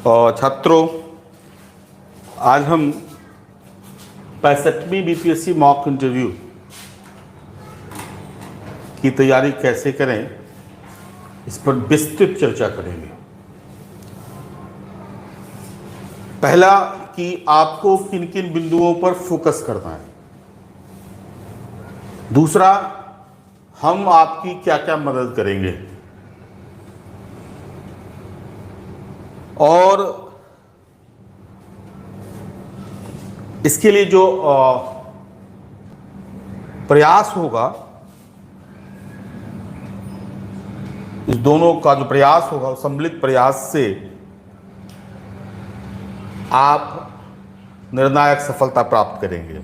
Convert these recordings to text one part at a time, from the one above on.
और छात्रों, आज हम 65वीं बीपीएससी मॉक इंटरव्यू की तैयारी कैसे करें, इस पर विस्तृत चर्चा करेंगे। पहला कि आपको किन किन बिंदुओं पर फोकस करना है। दूसरा, हम आपकी क्या क्या मदद करेंगे। और इसके लिए जो प्रयास होगा, इस दोनों का जो प्रयास होगा, सम्मिलित प्रयास से आप निर्णायक सफलता प्राप्त करेंगे।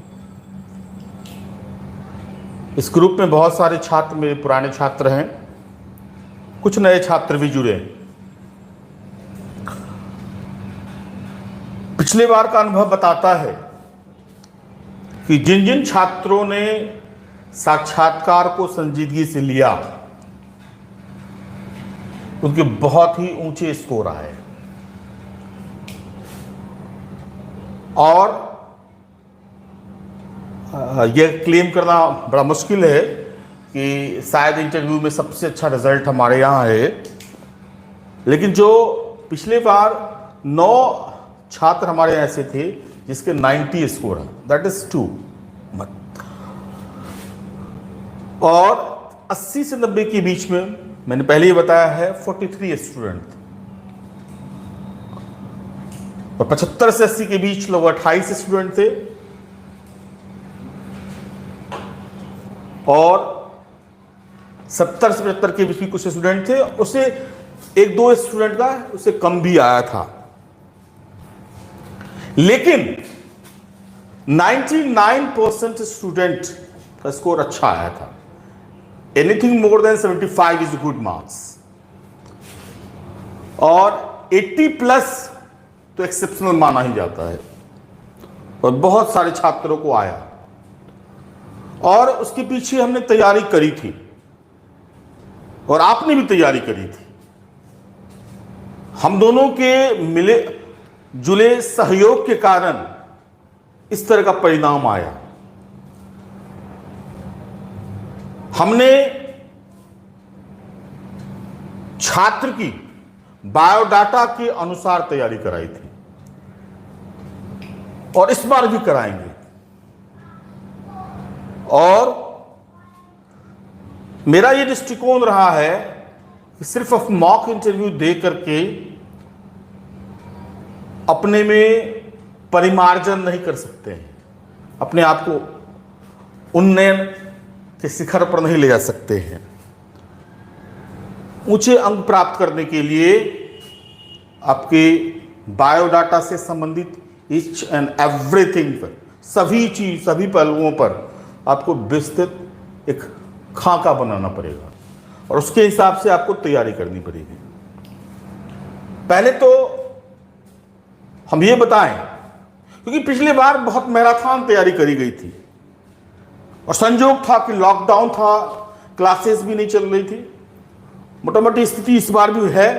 इस ग्रुप में बहुत सारे छात्र मेरे पुराने छात्र हैं, कुछ नए छात्र भी जुड़े। पिछले बार का अनुभव बताता है कि जिन जिन छात्रों ने साक्षात्कार को संजीदगी से लिया, उनके बहुत ही ऊंचे स्कोर आए। और यह क्लेम करना बड़ा मुश्किल है कि शायद इंटरव्यू में सबसे अच्छा रिजल्ट हमारे यहाँ है, लेकिन जो पिछले बार 9 छात्र हमारे ऐसे थे जिसके 90 स्कोर है, दैट इज 2 मत। और 80 से 90 के बीच में मैंने पहले ही बताया है 43 स्टूडेंट, और 75 से 80 के बीच लोग 28 स्टूडेंट थे, और 70 से 75 के बीच भी कुछ स्टूडेंट थे। उसे 1-2 स्टूडेंट का उसे कम भी आया था, लेकिन 99% स्टूडेंट का स्कोर अच्छा आया था। Anything more than 75 is good marks, और 80+ तो एक्सेप्शनल माना ही जाता है, और बहुत सारे छात्रों को आया। और उसके पीछे हमने तैयारी करी थी, और आपने भी तैयारी करी थी। हम दोनों के मिले जुले सहयोग के कारण इस तरह का परिणाम आया। हमने छात्र की बायोडाटा के अनुसार तैयारी कराई थी, और इस बार भी कराएंगे। और मेरा यह दृष्टिकोण रहा है कि सिर्फ मॉक इंटरव्यू दे करके अपने में परिमार्जन नहीं कर सकते हैं, अपने आप को उन्नयन के शिखर पर नहीं ले जा सकते हैं। ऊंचे अंक प्राप्त करने के लिए आपके बायोडाटा से संबंधित ईच एंड एवरीथिंग पर, सभी चीज, सभी पहलुओं पर आपको विस्तृत एक खाका बनाना पड़ेगा, और उसके हिसाब से आपको तैयारी करनी पड़ेगी। पहले तो हम ये बताएं, क्योंकि पिछले बार बहुत मैराथन तैयारी करी गई थी, और संयोग था कि लॉकडाउन था, क्लासेस भी नहीं चल रही थी। मोटा मोटी स्थिति इस बार भी है,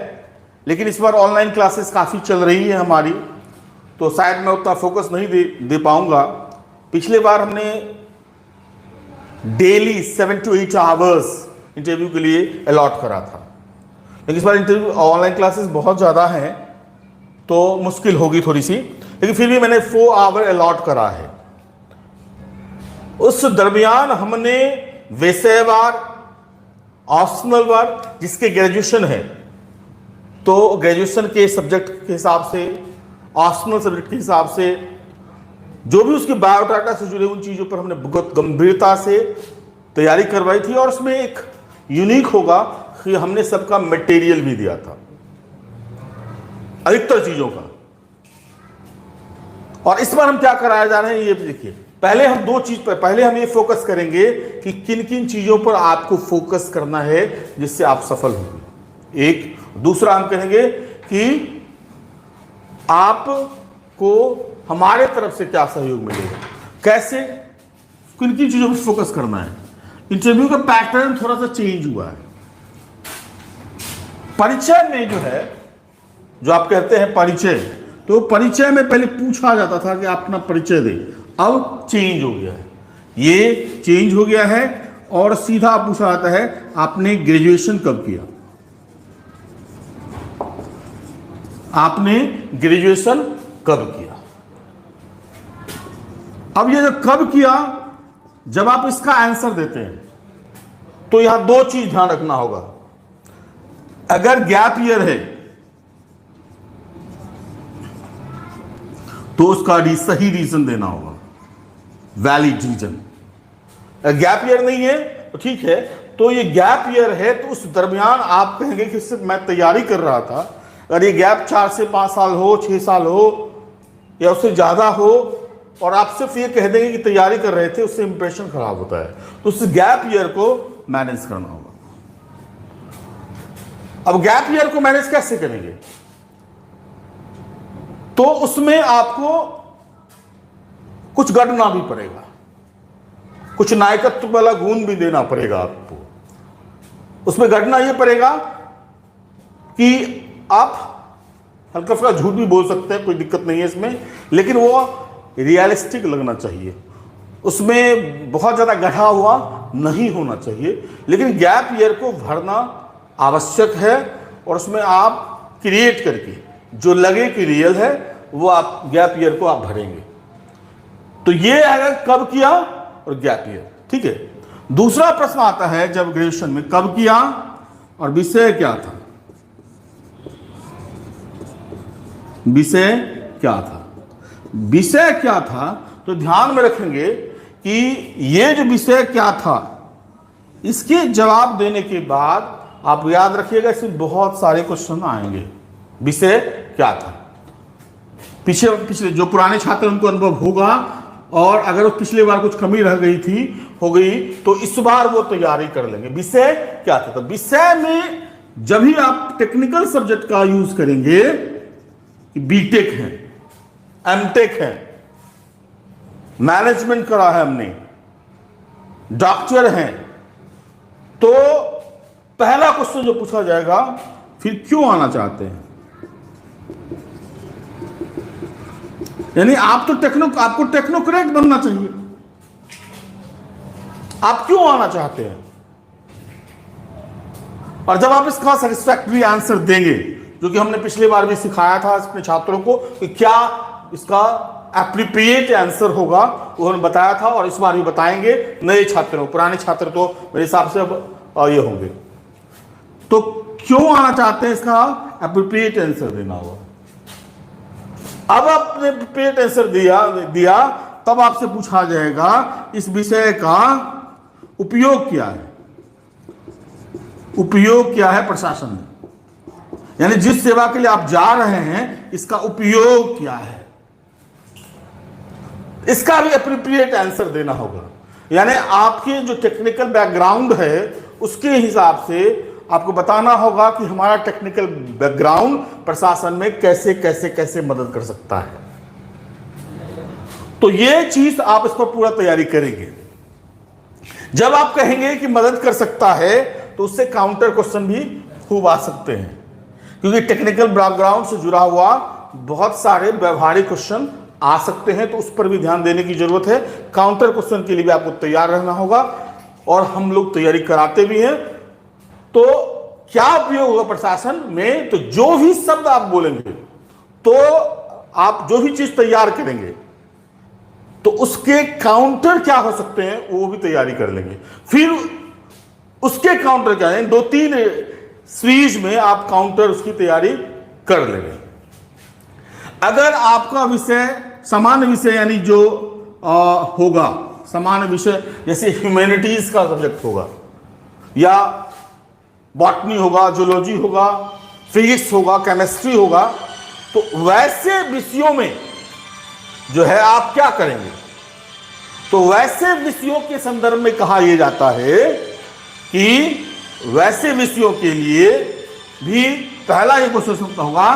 लेकिन इस बार ऑनलाइन क्लासेस काफ़ी चल रही है हमारी, तो शायद मैं उतना फोकस नहीं दे पाऊंगा। पिछले बार हमने डेली 7 to 8 आवर्स इंटरव्यू के लिए अलॉट करा था, लेकिन इस बार इंटरव्यू ऑनलाइन क्लासेस बहुत ज़्यादा हैं, तो मुश्किल होगी थोड़ी सी, लेकिन फिर भी मैंने 4 आवर अलॉट करा है। उस दरमियान हमने विषयवार, ऑप्शनल वार, जिसके ग्रेजुएशन है तो ग्रेजुएशन के सब्जेक्ट के हिसाब से, ऑप्शनल सब्जेक्ट के हिसाब से, जो भी उसके बायोडाटा से जुड़े उन चीज़ों पर हमने बहुत गंभीरता से तैयारी करवाई थी। और उसमें एक यूनिक होगा कि हमने सबका मटेरियल भी दिया था, अधिकतर चीज़ों का। और इस बार हम क्या कराया जा रहे हैं ये देखिए। पहले हम 2 चीज पर, पहले हम ये फोकस करेंगे कि किन किन चीज़ों पर आपको फोकस करना है जिससे आप सफल होंगे। एक दूसरा हम कहेंगे कि आपको हमारे तरफ से क्या सहयोग मिलेगा, कैसे, किन किन चीज़ों पर फोकस करना है। इंटरव्यू का पैटर्न थोड़ा सा चेंज हुआ है। परीक्षा में जो है जो आप कहते हैं परिचय, तो परिचय में पहले पूछा जाता था कि आप अपना परिचय दें, अब चेंज हो गया है, ये चेंज हो गया है और सीधा पूछा जाता है आपने ग्रेजुएशन कब किया, आपने ग्रेजुएशन कब किया। अब ये जो कब किया, जब आप इसका आंसर देते हैं तो यहां दो चीज ध्यान रखना होगा। अगर गैप ईयर है तो उसका सही रीजन देना होगा, वैलिड रीजन। गैप ईयर नहीं है तो ठीक है, तो ये गैप ईयर है तो उस दरमियान आप कहेंगे कि सिर्फ मैं तैयारी कर रहा था। अगर ये गैप 4 से 5 साल हो, 6 साल हो या उससे ज्यादा हो और आप सिर्फ ये कह देंगे कि तैयारी कर रहे थे, उससे इंप्रेशन खराब होता है। तो उस गैप ईयर को मैनेज करना होगा। अब गैप ईयर को मैनेज कैसे करेंगे, तो उसमें आपको कुछ गढ़ना भी पड़ेगा, कुछ नायकत्व वाला गुण भी देना पड़ेगा आपको। उसमें गढ़ना यह पड़ेगा कि आप हल्का फुल्का झूठ भी बोल सकते हैं, कोई दिक्कत नहीं है इसमें, लेकिन वो रियलिस्टिक लगना चाहिए, उसमें बहुत ज़्यादा गढ़ा हुआ नहीं होना चाहिए। लेकिन गैप ईयर को भरना आवश्यक है और उसमें आप क्रिएट करके जो लगे कि रियल है वो आप गैप ईयर को आप भरेंगे। तो ये है कब किया और गैप ईयर, ठीक है। दूसरा प्रश्न आता है जब ग्रेजुएशन में कब किया और विषय क्या था, विषय क्या था। विषय क्या था तो ध्यान में रखेंगे कि ये जो विषय क्या था, इसके जवाब देने के बाद आप याद रखिएगा इसमें बहुत सारे क्वेश्चन आएंगे। विषय क्या था, पिछले जो पुराने छात्र उनको अनुभव होगा और अगर उस पिछले बार कुछ कमी रह गई थी हो गई तो इस बार वो तैयारी कर लेंगे। विषय क्या था, तो विषय में जब भी आप टेक्निकल सब्जेक्ट का यूज करेंगे, बीटेक है, एमटेक है, मैनेजमेंट करा है हमने, डॉक्टर हैं, तो पहला क्वेश्चन जो पूछा जाएगा फिर क्यों आना चाहते हैं। यानी आप तो आपको टेक्नोक्रेट बनना चाहिए, आप क्यों आना चाहते हैं। और जब आप इसका सेटिस्फैक्टरी आंसर देंगे, जो कि हमने पिछली बार भी सिखाया था अपने छात्रों को कि क्या इसका एप्रोप्रिएट आंसर होगा, वो हमने बताया था और इस बार भी बताएंगे नए छात्रों। पुराने छात्र तो मेरे हिसाब से अब ये होंगे। तो क्यों आना चाहते हैं, इसका एप्रोप्रिएट आंसर देना होगा। अब आपने एप्रोप्रिएट आंसर दिया तब आपसे पूछा जाएगा इस विषय का उपयोग क्या है, उपयोग क्या है प्रशासन में, यानी जिस सेवा के लिए आप जा रहे हैं इसका उपयोग क्या है, इसका भी एप्रोप्रिएट आंसर देना होगा। यानी आपके जो टेक्निकल बैकग्राउंड है उसके हिसाब से आपको बताना होगा कि हमारा टेक्निकल बैकग्राउंड प्रशासन में कैसे कैसे कैसे मदद कर सकता है। तो ये चीज आप इस पर पूरा तैयारी करेंगे। जब आप कहेंगे कि मदद कर सकता है तो उससे काउंटर क्वेश्चन भी खूब आ सकते हैं, क्योंकि टेक्निकल बैकग्राउंड से जुड़ा हुआ बहुत सारे व्यवहारिक क्वेश्चन आ सकते हैं, तो उस पर भी ध्यान देने की जरूरत है। काउंटर क्वेश्चन के लिए भी आपको तैयार रहना होगा और हम लोग तैयारी कराते भी हैं। तो क्या उपयोग होगा प्रशासन में, तो जो भी शब्द आप बोलेंगे, तो आप जो भी चीज तैयार करेंगे तो उसके काउंटर क्या हो सकते हैं वो भी तैयारी कर लेंगे। फिर उसके काउंटर क्या है, 2-3 सीरीज में आप काउंटर उसकी तैयारी कर लेंगे। अगर आपका विषय सामान्य विषय यानी जो होगा सामान्य विषय, जैसे ह्यूमैनिटीज का सब्जेक्ट होगा या बॉटनी होगा, जूलॉजी होगा, फिजिक्स होगा, केमिस्ट्री होगा, तो वैसे विषयों में जो है आप क्या करेंगे, तो वैसे विषयों के संदर्भ में कहा यह जाता है कि वैसे विषयों के लिए भी पहला ये क्वेश्चन होगा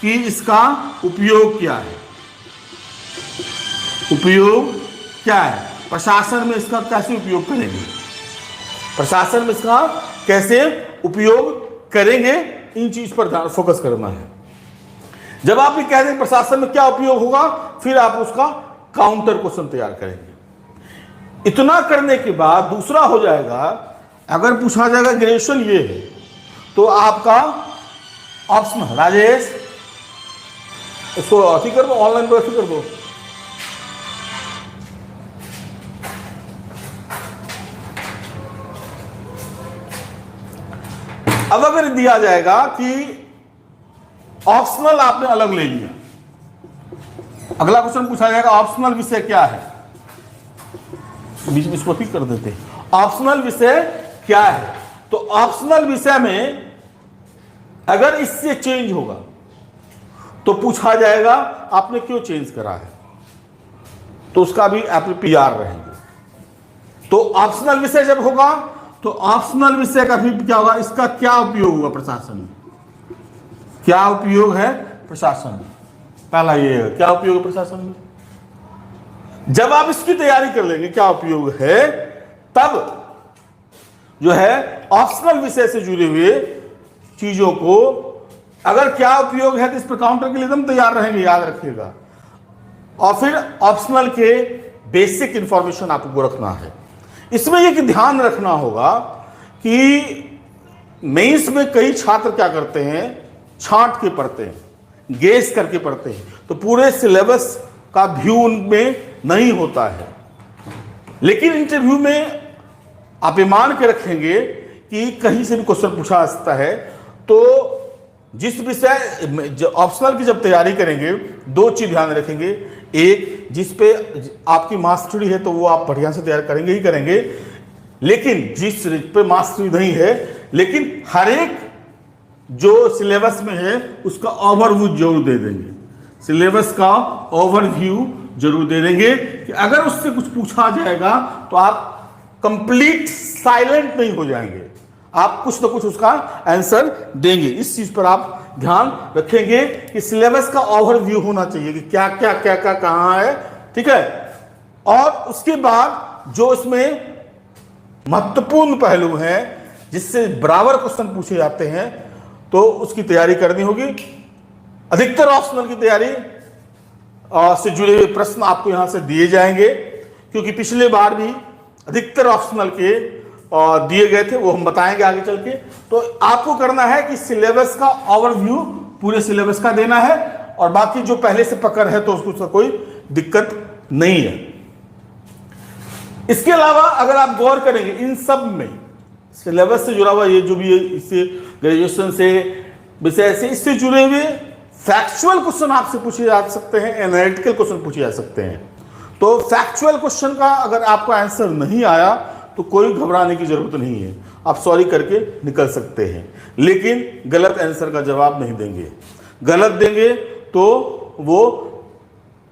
कि इसका उपयोग क्या है, उपयोग क्या है, प्रशासन में इसका कैसे उपयोग करेंगे, प्रशासन में इसका कैसे उपयोग करेंगे, इन चीज पर ध्यान फोकस करना है। जब आप ये कह दें प्रशासन में क्या उपयोग होगा, फिर आप उसका काउंटर क्वेश्चन तैयार करेंगे। इतना करने के बाद दूसरा हो जाएगा, अगर पूछा जाएगा ग्रेजुएशन ये है, तो आपका ऑप्शनल, राजेश इसको अथी कर दो, ऑनलाइन पर अथी कर दो। अब अगर दिया जाएगा कि ऑप्शनल आपने अलग ले लिया, अगला क्वेश्चन पूछा जाएगा ऑप्शनल विषय क्या है, बीच में इसको ठीक कर देते हैं, ऑप्शनल विषय क्या है। तो ऑप्शनल विषय में अगर इससे चेंज होगा तो पूछा जाएगा आपने क्यों चेंज करा है, तो उसका भी आप PR रहेंगे। तो ऑप्शनल विषय जब होगा तो ऑप्शनल विषय का भी क्या होगा, इसका क्या उपयोग हुआ प्रशासन में, क्या उपयोग है प्रशासन में, पहला ये है क्या उपयोग है प्रशासन में। जब आप इसकी तैयारी कर लेंगे क्या उपयोग है, तब जो है ऑप्शनल विषय से जुड़े हुए चीजों को अगर क्या उपयोग है तो इस पर काउंटर के लिए एकदम तैयार रहेंगे, याद रखिएगा। और फिर ऑप्शनल के बेसिक इंफॉर्मेशन आपको रखना है। इसमें एक ध्यान रखना होगा कि मेंस में कई छात्र क्या करते हैं, छांट के पढ़ते हैं, गेस करके पढ़ते हैं, तो पूरे सिलेबस का व्यू उनमें नहीं होता है। लेकिन इंटरव्यू में आप ये मान के रखेंगे कि कहीं से भी क्वेश्चन पूछा जा सकता है, तो जिस विषय ऑप्शनल की जब तैयारी करेंगे दो चीज ध्यान रखेंगे, एक जिस पे आपकी मास्टरी है तो वो आप बढ़िया से तैयार करेंगे ही करेंगे, लेकिन जिस पे मास्टरी नहीं है, लेकिन हर एक जो सिलेबस में है उसका ओवरव्यू जरूर दे देंगे, सिलेबस का ओवरव्यू जरूर दे देंगे कि अगर उससे कुछ पूछा जाएगा तो आप कंप्लीट साइलेंट नहीं हो जाएंगे, आप कुछ ना कुछ उसका आंसर देंगे। इस चीज पर आप ध्यान रखेंगे कि सिलेबस का ओवरव्यू होना चाहिए कि क्या क्या क्या क्या कहां है, ठीक है। और उसके बाद जो इसमें महत्वपूर्ण पहलू हैं जिससे बराबर क्वेश्चन पूछे जाते हैं, तो उसकी तैयारी करनी होगी। अधिकतर ऑप्शनल की तैयारी से जुड़े हुए प्रश्न आपको यहां से दिए जाएंगे, क्योंकि पिछले बार भी अधिकतर ऑप्शनल के दिए गए थे, वो हम बताएंगे आगे चल के। तो आपको करना है कि सिलेबस का ओवरव्यू पूरे सिलेबस का देना है, और बाकी जो पहले से पकड़ है तो उसको कोई दिक्कत नहीं है। इसके अलावा अगर आप गौर करेंगे इन सब में सिलेबस से जुड़ा हुआ ये जो भी है, इससे ग्रेजुएशन से विषय से इससे जुड़े हुए फैक्चुअल क्वेश्चन आपसे पूछे जा सकते हैं, एनालिटिकल क्वेश्चन पूछे जा सकते हैं। तो फैक्चुअल क्वेश्चन का अगर आपका आंसर नहीं आया तो कोई घबराने की जरूरत नहीं है, आप सॉरी करके निकल सकते हैं, लेकिन गलत आंसर का जवाब नहीं देंगे। गलत देंगे तो वो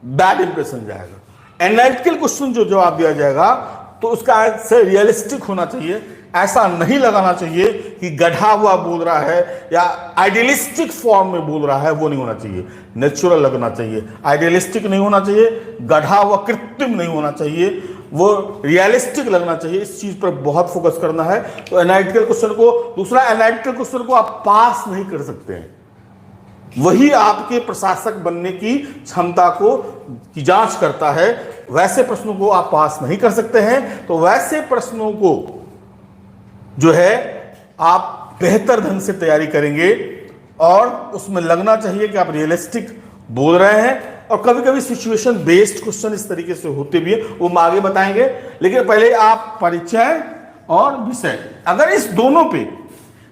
बैड इंप्रेशन जाएगा। एनालिटिकल क्वेश्चन जो जवाब दिया जाएगा तो उसका आंसर रियलिस्टिक होना चाहिए, ऐसा नहीं लगाना चाहिए कि गढ़ा हुआ बोल रहा है या आइडियलिस्टिक फॉर्म में बोल रहा है, वो नहीं होना चाहिए। नेचुरल लगना चाहिए, आइडियलिस्टिक नहीं होना चाहिए, गढ़ा हुआ कृत्रिम नहीं होना चाहिए, वो रियलिस्टिक लगना चाहिए। इस चीज पर बहुत फोकस करना है। तो एनालिटिकल क्वेश्चन को, दूसरा एनालिटिकल क्वेश्चन को आप पास नहीं कर सकते हैं, वही आपके प्रशासक बनने की क्षमता को की जांच करता है। वैसे प्रश्नों को आप पास नहीं कर सकते हैं, तो वैसे प्रश्नों को जो है आप बेहतर ढंग से तैयारी करेंगे और उसमें लगना चाहिए कि आप रियलिस्टिक बोल रहे हैं। और कभी कभी सिचुएशन बेस्ड क्वेश्चन इस तरीके से होते भी है, वो हम आगे बताएंगे। लेकिन पहले आप परिचय और विषय, अगर इस दोनों पे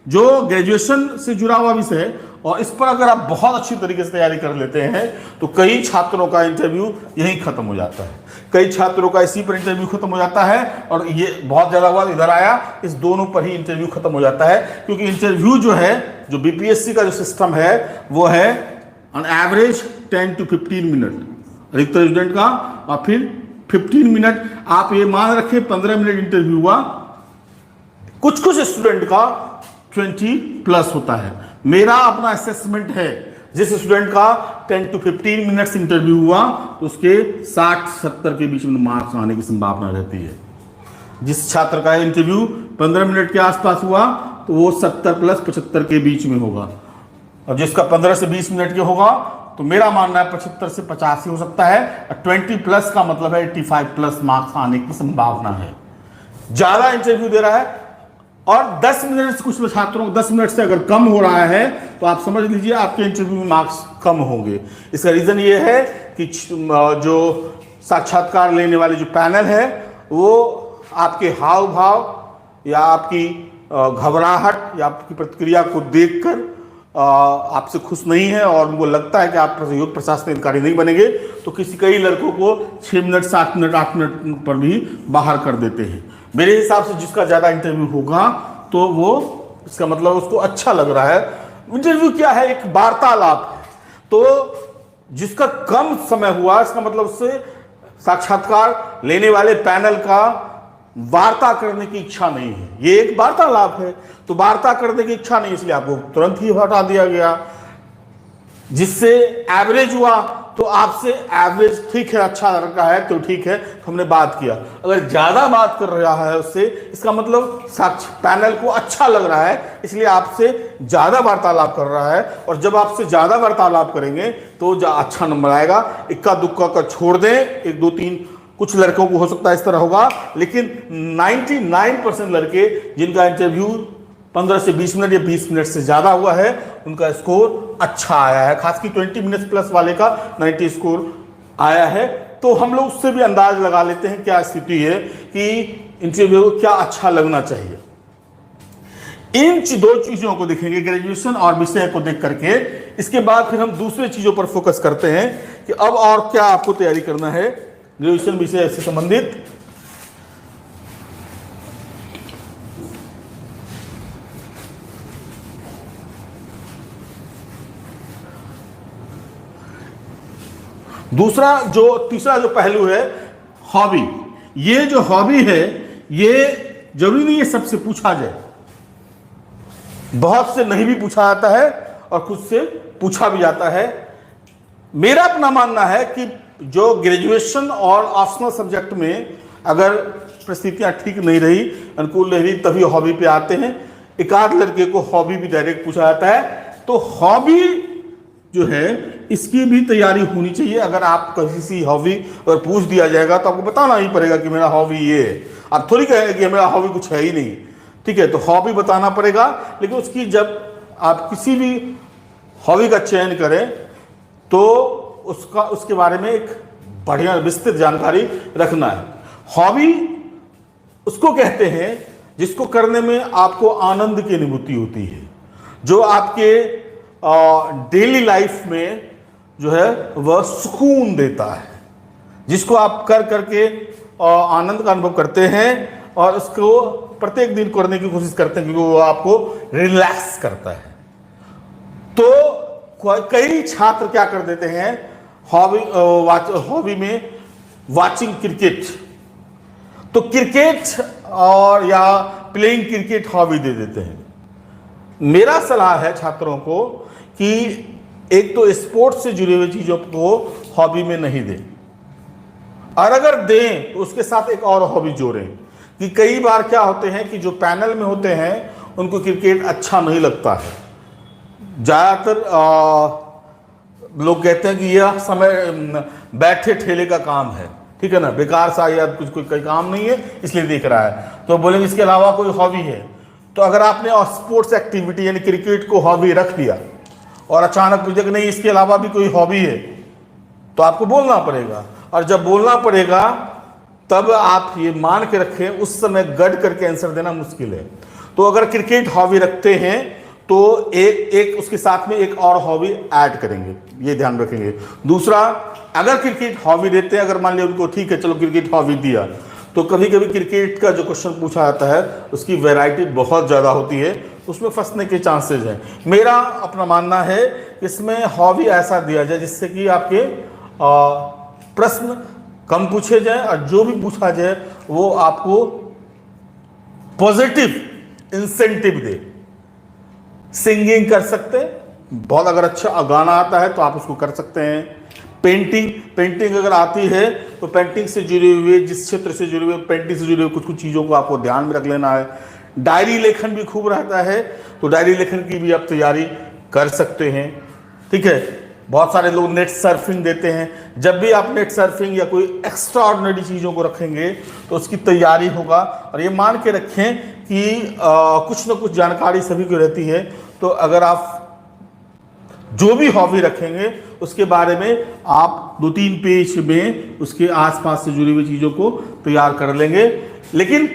जो ग्रेजुएशन से जुड़ा हुआ विषय है और इस पर अगर आप बहुत अच्छी तरीके से तैयारी कर लेते हैं तो कई छात्रों का इंटरव्यू यहीं खत्म हो जाता है, कई छात्रों का इसी पर इंटरव्यू खत्म हो जाता है। और ये बहुत ज़्यादा बात इधर आया, इस दोनों पर ही इंटरव्यू खत्म हो जाता है, क्योंकि इंटरव्यू जो है, जो बीपीएससी का जो सिस्टम है वो है ऑन एवरेज 10 to 15 मिनट अधिकतर स्टूडेंट का, और फिर 15 मिनट आप ये मान रखें 15 मिनट इंटरव्यू हुआ, कुछ कुछ स्टूडेंट का 20+ होता है। मेरा अपना असेसमेंट है, जिस स्टूडेंट का 10 to 15 मिनट्स इंटरव्यू हुआ तो उसके 60-70 के बीच में मार्क्स आने की संभावना रहती है। जिस छात्र का इंटरव्यू 15 मिनट के आसपास हुआ तो वो 70+75 के बीच में होगा, और जिसका 15 से 20 मिनट के होगा तो मेरा मानना है 75 से 85 हो सकता है। 20 प्लस का मतलब है 85 प्लस मार्क्स आने की संभावना है। ज्यादा इंटरव्यू दे रहा है और 10 मिनट से कुछ छात्रों को 10 मिनट से अगर कम हो रहा है तो आप समझ लीजिए आपके इंटरव्यू में मार्क्स कम होंगे। इसका रीजन ये है कि जो साक्षात्कार लेने वाले जो पैनल है वो आपके हाव भाव या आपकी घबराहट या आपकी प्रतिक्रिया को देखकर आपसे खुश नहीं है और उनको लगता है कि आप योग प्रशासन अधिकारी नहीं बनेंगे, तो कई लड़कों को 6 मिनट 7 मिनट 8 मिनट पर भी बाहर कर देते हैं। मेरे हिसाब से जिसका ज़्यादा इंटरव्यू होगा तो वो इसका मतलब उसको अच्छा लग रहा है। इंटरव्यू क्या है? एक वार्तालाप है। तो जिसका कम समय हुआ इसका मतलब उससे साक्षात्कार लेने वाले पैनल का वार्ता करने की इच्छा नहीं है। ये एक वार्तालाप है, तो वार्ता करने की इच्छा नहीं, इसलिए आपको तुरंत ही हटा दिया गया। जिससे एवरेज हुआ तो आपसे एवरेज ठीक है, अच्छा लड़का है तो ठीक है, तो हमने बात किया। अगर ज्यादा बात कर रहा है उससे, इसका मतलब पैनल को अच्छा लग रहा है, इसलिए आपसे ज्यादा वार्तालाप कर रहा है। और जब आपसे ज्यादा वार्तालाप करेंगे तो अच्छा नंबर आएगा। इक्का दुक्का का छोड़ दें, 1 2 3 कुछ लड़कों को हो सकता है इस तरह होगा, लेकिन 99% लड़के जिनका इंटरव्यू 15 से 20 मिनट या 20 मिनट से ज्यादा हुआ है उनका स्कोर अच्छा आया है। खासकर 20 मिनट प्लस वाले का 90 स्कोर आया है। तो हम लोग उससे भी अंदाज लगा लेते हैं क्या स्थिति है कि इंटरव्यू को क्या अच्छा लगना चाहिए। इन 2 चीजों को देखेंगे, ग्रेजुएशन और विषय को देख करके। इसके बाद फिर हम दूसरे चीजों पर फोकस करते हैं कि अब और क्या आपको तैयारी करना है ग्रेजुएशन विषय से संबंधित। तीसरा जो पहलू है हॉबी। ये जो हॉबी है ये जरूरी नहीं है सबसे पूछा जाए, बहुत से नहीं भी पूछा जाता है और खुद से पूछा भी जाता है। मेरा अपना मानना है कि जो ग्रेजुएशन और ऑप्शनल सब्जेक्ट में अगर परिस्थितियां ठीक नहीं रही, अनुकूल नहीं रही, तभी हॉबी पे आते हैं। एक आध लड़के को हॉबी भी डायरेक्ट पूछा जाता है। तो हॉबी जो है इसकी भी तैयारी होनी चाहिए। अगर आप किसी हॉबी अगर पूछ दिया जाएगा तो आपको बताना ही पड़ेगा कि मेरा हॉबी ये है। आप थोड़ी कहेंगे कि मेरा हॉबी कुछ है ही नहीं, ठीक है, तो हॉबी बताना पड़ेगा। लेकिन उसकी जब आप किसी भी हॉबी का चयन करें तो उसके बारे में एक बढ़िया विस्तृत जानकारी रखना है। हॉबी उसको कहते हैं जिसको करने में आपको आनंद की अनुभूति होती है, जो आपके डेली लाइफ में जो है वह सुकून देता है, जिसको आप कर करके आनंद का अनुभव करते हैं और उसको प्रत्येक दिन करने की कोशिश करते हैं क्योंकि वो आपको रिलैक्स करता है। तो कई छात्र क्या कर देते हैं हॉबी में वाचिंग क्रिकेट, तो क्रिकेट और या प्लेइंग क्रिकेट हॉबी दे देते हैं। मेरा सलाह है छात्रों को कि एक तो स्पोर्ट्स से जुड़ी हुई चीजों को हॉबी में नहीं दें, और अगर दें तो उसके साथ एक और हॉबी जोड़ें। कि कई बार क्या होते हैं कि जो पैनल में होते हैं उनको क्रिकेट अच्छा नहीं लगता है। ज़्यादातर लोग कहते हैं कि यह समय बैठे ठेले का काम है, ठीक है ना, बेकार सा या कुछ कोई काम नहीं है इसलिए देख रहा है। तो बोलेंगे इसके अलावा कोई हॉबी है। तो अगर आपने स्पोर्ट्स एक्टिविटी यानी क्रिकेट को हॉबी रख दिया और अचानक पूछे कि नहीं इसके अलावा भी कोई हॉबी है, तो आपको बोलना पड़ेगा। और जब बोलना पड़ेगा तब आप ये मान के रखें उस समय गढ़ करके आंसर देना मुश्किल है। तो अगर क्रिकेट हॉबी रखते हैं तो एक उसके साथ में एक और हॉबी ऐड करेंगे, ये ध्यान रखेंगे। दूसरा, अगर क्रिकेट हॉबी देते हैं, अगर मान लिया उनको ठीक है चलो क्रिकेट हॉबी दिया, तो कभी कभी क्रिकेट का जो क्वेश्चन पूछा जाता है उसकी वैरायटी बहुत ज़्यादा होती है, उसमें फंसने के चांसेस हैं। मेरा अपना मानना है इसमें हॉबी ऐसा दिया जाए जिससे कि आपके प्रश्न कम पूछे जाए और जो भी पूछा जाए वो आपको पॉजिटिव इंसेंटिव दे। सिंगिंग कर सकते हैं, बहुत अगर अच्छा गाना आता है तो आप उसको कर सकते हैं। पेंटिंग अगर आती है तो पेंटिंग से जुड़े हुए, जिस क्षेत्र से जुड़े हुए, पेंटिंग से जुड़े हुए कुछ कुछ चीज़ों को आपको ध्यान में रख लेना है। डायरी लेखन भी खूब रहता है, तो डायरी लेखन की भी आप तैयारी कर सकते हैं, ठीक है। बहुत सारे लोग नेट सर्फिंग देते हैं। जब भी आप नेट सर्फिंग या कोई एक्स्ट्रा ऑर्डिनरी चीज़ों को रखेंगे तो उसकी तैयारी होगा। और ये मान के रखें कि कुछ ना कुछ जानकारी सभी को रहती है, तो अगर आप जो भी हॉबी रखेंगे उसके बारे में आप 2-3 पेज में उसके आसपास से जुड़ी हुई चीज़ों को तैयार कर लेंगे। लेकिन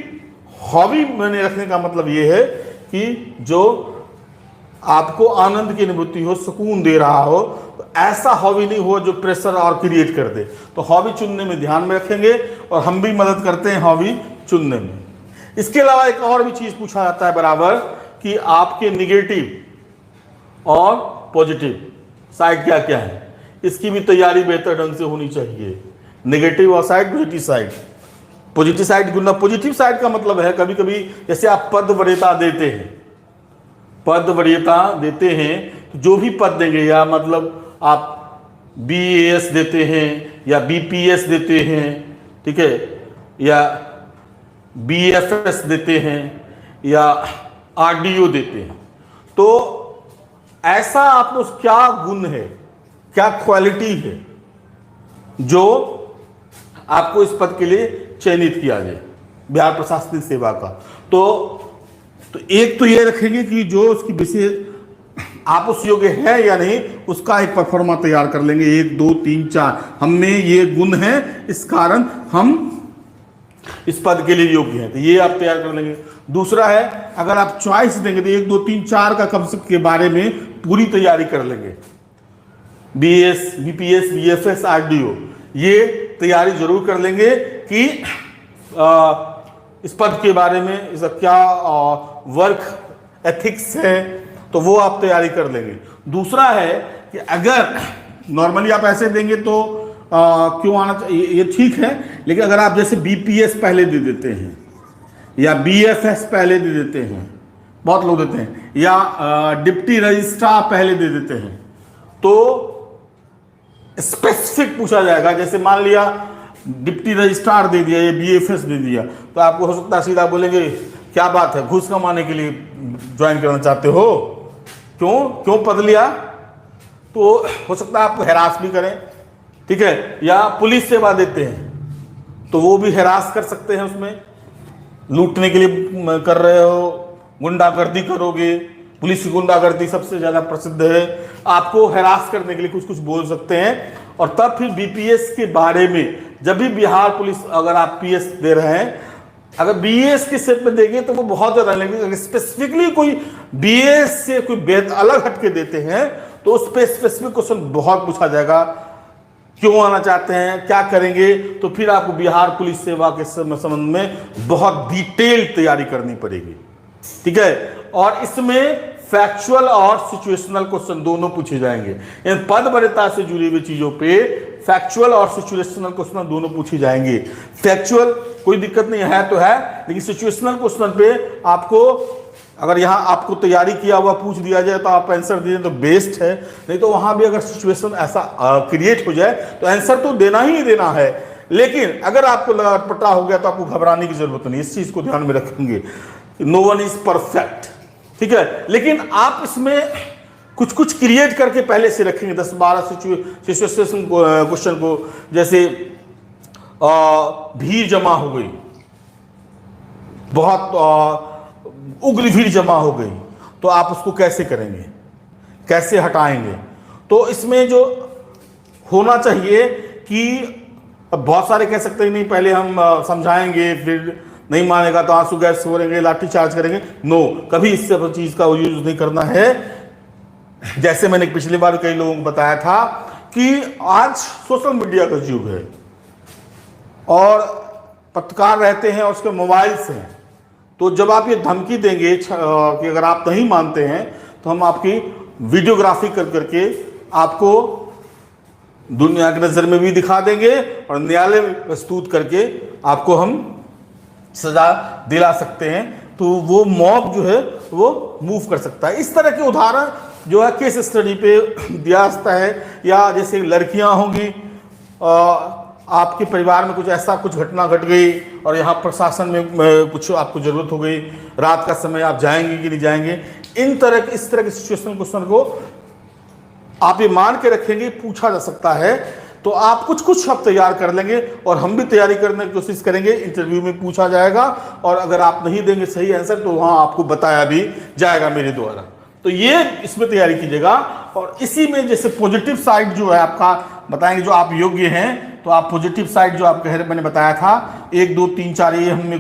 हॉबी मैंने रखने का मतलब ये है कि जो आपको आनंद की अनुभूति हो, सुकून दे रहा हो, तो ऐसा हॉबी नहीं हो जो प्रेशर और क्रिएट कर दे। तो हॉबी चुनने में ध्यान में रखेंगे और हम भी मदद करते हैं हॉबी चुनने में। इसके अलावा एक और भी चीज़ पूछा जाता है बराबर कि आपके निगेटिव और पॉजिटिव साइड क्या क्या है, इसकी भी तैयारी बेहतर ढंग से होनी चाहिए। नेगेटिव और side, positive side. Positive side, positive side का मतलब है कभी कभी जैसे आप पद वरीयता देते हैं, पद वरीयता देते हैं तो जो भी पद देंगे, या मतलब आप BAS देते हैं या BPS देते हैं, ठीक है, या BFS देते हैं या RDO देते हैं, तो ऐसा आप में क्या गुण है, क्या क्वालिटी है जो आपको इस पद के लिए चयनित किया जाए बिहार प्रशासनिक सेवा का। तो एक तो ये रखेंगे कि जो उसकी विशेष आप उस योग्य है या नहीं, उसका एक परफॉर्मा तैयार कर लेंगे। 1, 2, 3, 4 हमें ये गुण है, इस कारण हम इस पद के लिए योग्य हैं, तो ये आप तैयार कर लेंगे। दूसरा है, अगर आप चॉइस देंगे तो 1, 2, 3, 4 का कम से के बारे में पूरी तैयारी कर लेंगे। BAS, BPS, BFS, RDO, ये तैयारी जरूर कर लेंगे कि इस पद के बारे में इसका क्या वर्क एथिक्स है, तो वो आप तैयारी कर लेंगे। दूसरा है कि अगर नॉर्मली आप ऐसे देंगे तो क्यों आना चाहिए, ये ठीक है, लेकिन अगर आप जैसे BPS पहले दे देते हैं या BFS पहले दे देते हैं, बहुत लोग देते हैं, या डिप्टी रजिस्ट्रार पहले दे देते हैं, तो स्पेसिफिक पूछा जाएगा। जैसे मान लिया डिप्टी रजिस्ट्रार दे दिया या BFS दे दिया, तो आपको हो सकता है सीधा बोलेंगे क्या बात है, घूस कमाने के लिए ज्वाइन करना चाहते हो, क्यों पद लिया, तो हो सकता है आपको हैरास भी करें, ठीक है, या पुलिस सेवा देते हैं तो वो भी हैरास कर सकते हैं, उसमें लूटने के लिए कर रहे हो, गुंडागर्दी करोगे, पुलिस की गुंडागर्दी सबसे ज्यादा प्रसिद्ध है, आपको हैरास करने के लिए कुछ कुछ बोल सकते हैं। और तब फिर BPS के बारे में, जब भी बिहार पुलिस, अगर आप PS दे रहे हैं, अगर BS के सेट में देंगे तो वो बहुत ज्यादा लेंगे। अगर स्पेसिफिकली कोई BS से कोई अलग हटके देते हैं तो उस पर स्पेसिफिक क्वेश्चन बहुत पूछा जाएगा, क्यों आना चाहते हैं, क्या करेंगे, तो फिर आपको बिहार पुलिस सेवा के संबंध में बहुत डिटेल तैयारी करनी पड़ेगी, ठीक है। और इसमें फैक्चुअल और सिचुएशनल क्वेश्चन दोनों पूछे जाएंगे। इन पद वरीयता से जुड़ी हुई चीजों पे फैक्चुअल और सिचुएशनल क्वेश्चन दोनों पूछे जाएंगे। फैक्चुअल कोई दिक्कत नहीं है तो है, लेकिन सिचुएशनल क्वेश्चन पे आपको, अगर यहाँ आपको तैयारी किया हुआ पूछ दिया जाए तो आप आंसर दीजिए तो बेस्ट है, नहीं तो वहां भी अगर सिचुएशन ऐसा क्रिएट हो जाए तो आंसर तो देना ही देना है। लेकिन अगर आपको लटपटा हो गया तो आपको घबराने की जरूरत नहीं, इस चीज को ध्यान में रखेंगे। नो वन इज परफेक्ट, ठीक है, लेकिन आप इसमें कुछ कुछ क्रिएट करके पहले से रखेंगे 10-12 सिचुएशन क्वेश्चन को। जैसे भीड़ जमा हो गई, बहुत उग्र भीड़ जमा हो गई, तो आप उसको कैसे करेंगे, कैसे हटाएंगे। तो इसमें जो होना चाहिए कि बहुत सारे कह सकते हैं नहीं पहले हम समझाएंगे, फिर नहीं मानेगा तो आंसू गैस छोड़ेंगे, लाठी चार्ज करेंगे। नो, कभी इस चीज का यूज नहीं करना है। जैसे मैंने पिछली बार कई लोगों को बताया था कि आज सोशल मीडिया का युग है और पत्रकार रहते हैं और उसके मोबाइल से हैं, तो जब आप ये धमकी देंगे कि अगर आप नहीं मानते हैं तो हम आपकी वीडियोग्राफी कर करके आपको दुनिया की नजर में भी दिखा देंगे और न्यायालय में प्रस्तुत करके आपको हम सजा दिला सकते हैं, तो वो मॉब जो है वो मूव कर सकता है। इस तरह के उदाहरण जो है केस स्टडी पे दिया जाता है। या जैसे लड़कियां होंगी, आपके परिवार में कुछ ऐसा कुछ घटना घट गई और यहाँ प्रशासन में कुछ आपको जरूरत हो गई, रात का समय आप जाएंगे कि नहीं जाएंगे, इस तरह के सिचुएशन क्वेश्चन को आप ये मान के रखेंगे पूछा जा सकता है, तो आप कुछ कुछ शब्द तैयार कर लेंगे और हम भी तैयारी करने की कोशिश करेंगे, इंटरव्यू में पूछा जाएगा और अगर आप नहीं देंगे सही आंसर तो वहाँ आपको बताया भी जाएगा मेरे द्वारा। तो ये इसमें तैयारी कीजिएगा। और इसी में जैसे पॉजिटिव साइड जो है आपका बताएंगे, जो आप योग्य हैं तो आप पॉजिटिव साइड जो आप कह रहे, मैंने बताया था 1 2 3 4 ये हमें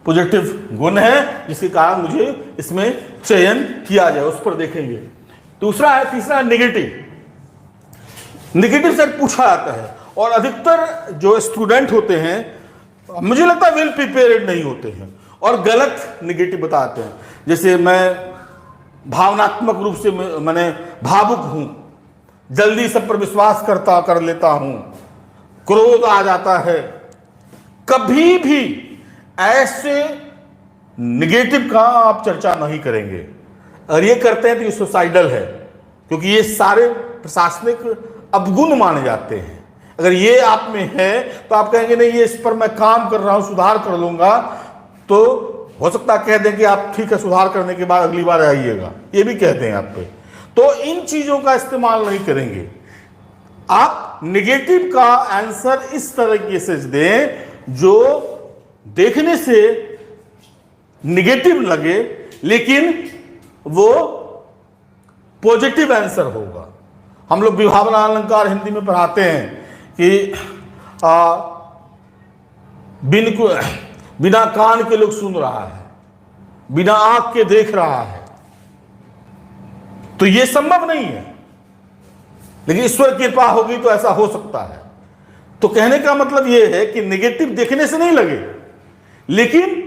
पॉजिटिव गुण है जिसके कारण मुझे इसमें चयन किया जाए, उस पर देखेंगे। तीसरा है नेगेटिव। नेगेटिव साइड पूछा जाता है और अधिकतर जो स्टूडेंट होते हैं मुझे लगता है वेल प्रिपेयर्ड नहीं होते हैं और गलत नेगेटिव बताते हैं। जैसे मैं भावनात्मक रूप से मैंने भावुक हूं, जल्दी सब पर विश्वास कर लेता हूं, क्रोध आ जाता है। कभी भी ऐसे नेगेटिव का आप चर्चा नहीं करेंगे। और ये करते हैं तो ये सुसाइडल है, क्योंकि ये सारे प्रशासनिक अवगुण माने जाते हैं। अगर ये आप में है तो आप कहेंगे नहीं ये इस पर मैं काम कर रहा हूं, सुधार कर लूंगा, तो हो सकता है कह दें कि आप ठीक है सुधार करने के बाद अगली बार आइएगा, ये भी कहते हैं आप पे। तो इन चीजों का इस्तेमाल नहीं करेंगे। आप नेगेटिव का आंसर इस तरीके से दें जो देखने से नेगेटिव लगे लेकिन वो पॉजिटिव आंसर होगा। हम लोग विभावना अलंकार हिंदी में पढ़ाते हैं कि बिना कान के लोग सुन रहा है, बिना आंख के देख रहा है, तो यह संभव नहीं है, लेकिन ईश्वर की कृपा होगी तो ऐसा हो सकता है। तो कहने का मतलब यह है कि नेगेटिव देखने से नहीं लगे, लेकिन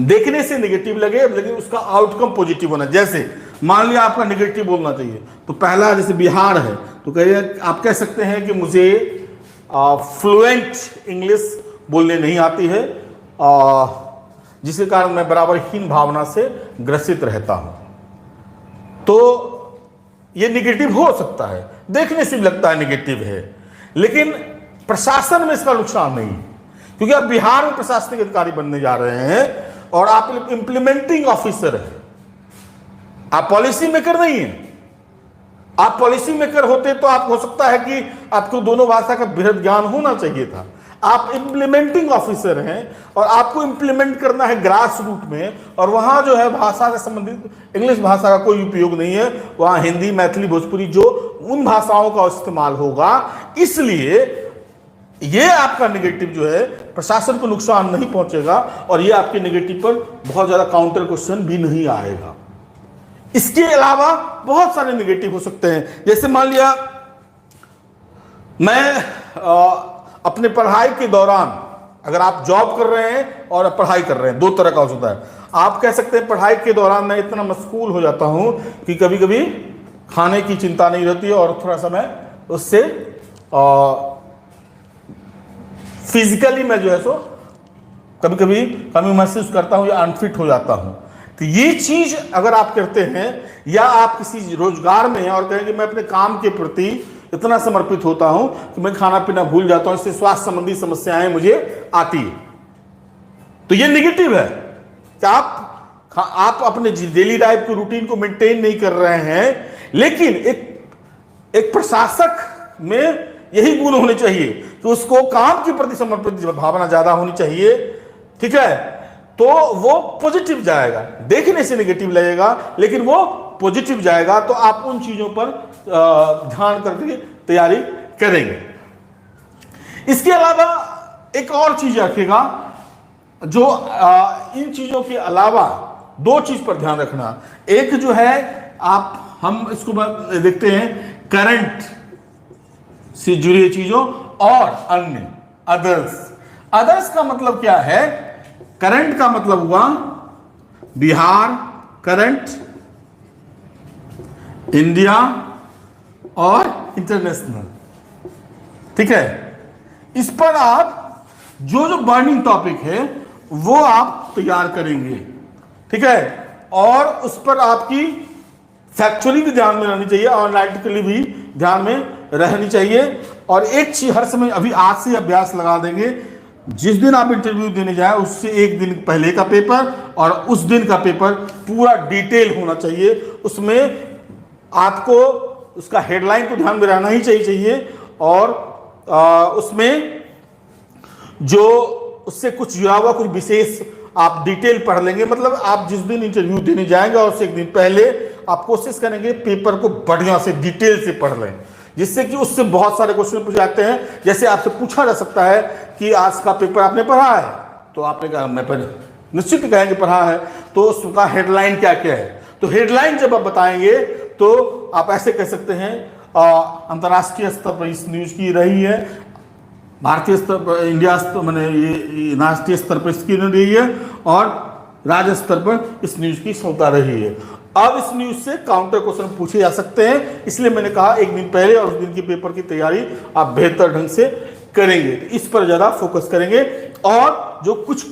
देखने से नेगेटिव लगे लेकिन उसका आउटकम पॉजिटिव होना। जैसे मान लिया आपका नेगेटिव बोलना चाहिए, तो पहला जैसे बिहार है तो कहिए आप कह सकते हैं कि मुझे फ्लुएंट इंग्लिश बोलने नहीं आती है, जिसके कारण मैं बराबर हीन भावना से ग्रसित रहता हूं। तो यह नेगेटिव हो सकता है, देखने से भी लगता है नेगेटिव है, लेकिन प्रशासन में इसका नुकसान नहीं, क्योंकि आप बिहार में प्रशासनिक अधिकारी बनने जा रहे हैं और आप इंप्लीमेंटिंग ऑफिसर हैं, आप पॉलिसी मेकर नहीं हैं। आप पॉलिसी मेकर होते तो आप हो सकता है कि आपको दोनों भाषा का बृहद ज्ञान होना चाहिए था। आप इंप्लीमेंटिंग ऑफिसर हैं और आपको इंप्लीमेंट करना है ग्रास रूट में, और वहां जो है भाषा से संबंधित इंग्लिश भाषा का कोई उपयोग नहीं है, वहां हिंदी, मैथिली, भोजपुरी जो उन भाषाओं का इस्तेमाल होगा। इसलिए ये आपका नेगेटिव जो है प्रशासन को नुकसान नहीं पहुंचेगा और ये आपके नेगेटिव पर बहुत ज्यादा काउंटर क्वेश्चन भी नहीं आएगा। इसके अलावा बहुत सारे नेगेटिव हो सकते हैं। जैसे मान लिया मैं अपने पढ़ाई के दौरान, अगर आप जॉब कर रहे हैं और पढ़ाई कर रहे हैं, दो तरह का हो सकता है। आप कह सकते हैं पढ़ाई के दौरान मैं इतना मशगूल हो जाता हूं कि कभी कभी खाने की चिंता नहीं रहती है और थोड़ा सा मैं उससे फिजिकली मैं जो है सो कभी कभी कमी महसूस करता हूं या अनफिट हो जाता हूं। तो ये चीज अगर आप करते हैं या आप किसी रोजगार में हैं और कहें कि मैं अपने काम के प्रति इतना समर्पित होता हूं कि मैं खाना पीना भूल जाता हूं, इससे स्वास्थ्य संबंधी समस्याएं मुझे आती है, तो ये नेगेटिव है कि आप अपने डेली लाइफ की रूटीन को मेंटेन नहीं कर रहे हैं। लेकिन एक प्रशासक में यही गुण होने चाहिए कि उसको काम के प्रति समर्पित भावना ज्यादा होनी चाहिए, ठीक है, तो वो पॉजिटिव जाएगा। देखने से नेगेटिव लगेगा लेकिन वो पॉजिटिव जाएगा। तो आप उन चीजों पर ध्यान करके तैयारी करेंगे। इसके अलावा एक और चीज रखिएगा, जो इन चीजों के अलावा दो चीज पर ध्यान रखना। एक जो है हम इसको देखते हैं करंट से जुड़ी चीजों और अन्य अदर्स का मतलब क्या है? करंट का मतलब हुआ बिहार करंट, इंडिया और इंटरनेशनल, ठीक है। इस पर आप जो बर्निंग टॉपिक है वो आप तैयार करेंगे, ठीक है, और उस पर आपकी फैक्चुअली भी ध्यान में रहनी चाहिए और एनालिटिकली भी ध्यान में रहनी चाहिए। और एक चीज हर समय अभी आज से अभ्यास लगा देंगे, जिस दिन आप इंटरव्यू देने जाए उससे एक दिन पहले का पेपर और उस दिन का पेपर पूरा डिटेल होना चाहिए। उसमें आपको उसका हेडलाइन को ध्यान में रहना ही चाहिए और उसमें जो उससे कुछ जुड़ा हुआ कुछ विशेष आप डिटेल पढ़ लेंगे। मतलब आप जिस दिन इंटरव्यू देने जाएंगे और उससे एक दिन पहले आप कोशिश करेंगे पेपर को बढ़िया से डिटेल से पढ़ लें, जिससे कि उससे बहुत सारे क्वेश्चन पूछे जाते हैं। जैसे आपसे पूछा जा सकता है कि आज का पेपर आपने पढ़ा है, तो आपने कहा मैं निश्चित कहेंगे पढ़ा है, तो उसका हेडलाइन क्या क्या है। तो हेडलाइन जब आप बताएंगे तो आप ऐसे कह सकते हैं अंतर्राष्ट्रीय स्तर पर इस न्यूज की रही है, भारतीय स्तर पर, इंडिया स्तर मैंने ये राष्ट्रीय स्तर पर इसकी रही है और राज्य स्तर पर इस न्यूज की क्षमता रही है। अब इस न्यूज से काउंटर क्वेश्चन पूछे जा सकते हैं, इसलिए मैंने कहा एक दिन पहले और उस दिन के पेपर की तैयारी आप बेहतर ढंग से करेंगे, तो इस पर ज्यादा फोकस करेंगे। और जो कुछ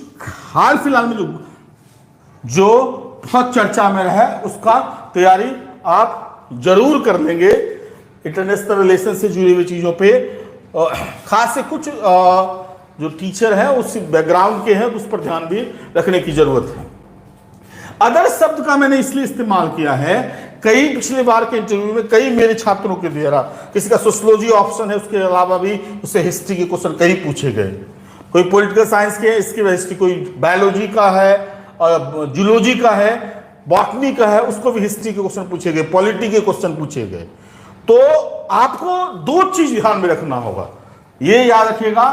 हाल फिलहाल में जो बहुत चर्चा में रहा है उसका तैयारी आप जरूर कर लेंगे। इंटरनेशनल रिलेशन से जुड़ी हुई चीजों पे खास से कुछ जो टीचर हैं उस बैकग्राउंड के हैं उस पर ध्यान भी रखने की जरूरत है। अदर शब्द का मैंने इसलिए इस्तेमाल किया है, कई पिछले बार के इंटरव्यू में कई मेरे छात्रों के द्वारा, किसी का सोशियोलॉजी ऑप्शन है, उसके अलावा भी उससे हिस्ट्री के क्वेश्चन कई पूछे गए। कोई पॉलिटिकल साइंस के है, इसकी हिस्ट्री, कोई बायोलॉजी का है, जूलॉजी का है, बॉटनी का है, उसको भी हिस्ट्री के क्वेश्चन पूछे गए, पॉलिटी के क्वेश्चन पूछे गए। तो आपको दो चीज ध्यान में रखना होगा, ये याद रखिएगा,